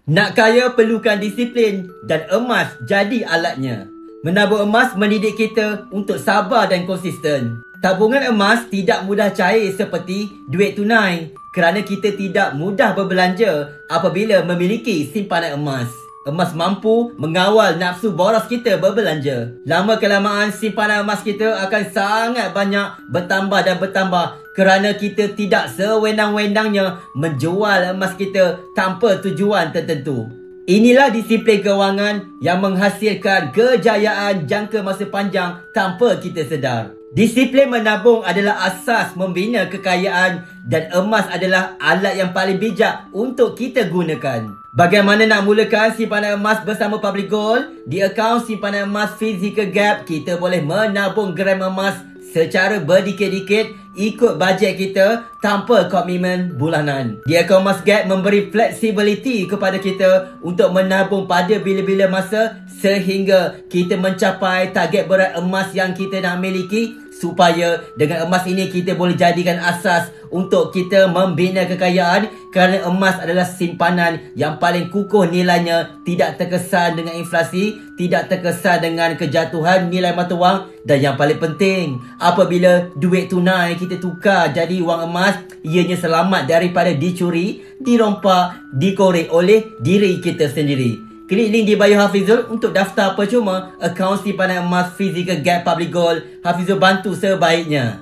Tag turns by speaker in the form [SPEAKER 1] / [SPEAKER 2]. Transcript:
[SPEAKER 1] Nak kaya perlukan disiplin dan emas jadi alatnya. Menabur emas mendidik kita untuk sabar dan konsisten. Tabungan emas tidak mudah cair seperti duit tunai kerana kita tidak mudah berbelanja apabila memiliki simpanan emas. Emas mampu mengawal nafsu boros kita berbelanja. Lama kelamaan simpanan emas kita akan sangat banyak bertambah dan bertambah kerana kita tidak sewenang-wenangnya menjual emas kita tanpa tujuan tertentu. Inilah disiplin kewangan yang menghasilkan kejayaan jangka masa panjang tanpa kita sedar. Disiplin menabung adalah asas membina kekayaan dan emas adalah alat yang paling bijak untuk kita gunakan. Bagaimana nak mulakan simpanan emas bersama Public Gold? Di akaun simpanan emas Physical Gap, kita boleh menabung gram emas secara berdikit-dikit ikut bajet kita tanpa komitmen bulanan. Di akaun Emas Gap memberi flexibility kepada kita untuk menabung pada bila-bila masa sehingga kita mencapai target berat emas yang kita nak miliki, supaya dengan emas ini kita boleh jadikan asas untuk kita membina kekayaan kerana emas adalah simpanan yang paling kukuh nilainya, tidak terkesan dengan inflasi, tidak terkesan dengan kejatuhan nilai mata wang, dan yang paling penting, apabila duit tunai kita tukar jadi wang emas, ianya selamat daripada dicuri, dirompak, dikorek oleh diri kita sendiri. Klik link di bio Hafizul untuk daftar percuma akaun simpanan emas Physical Gap Public Gold. Hafizul bantu sebaiknya.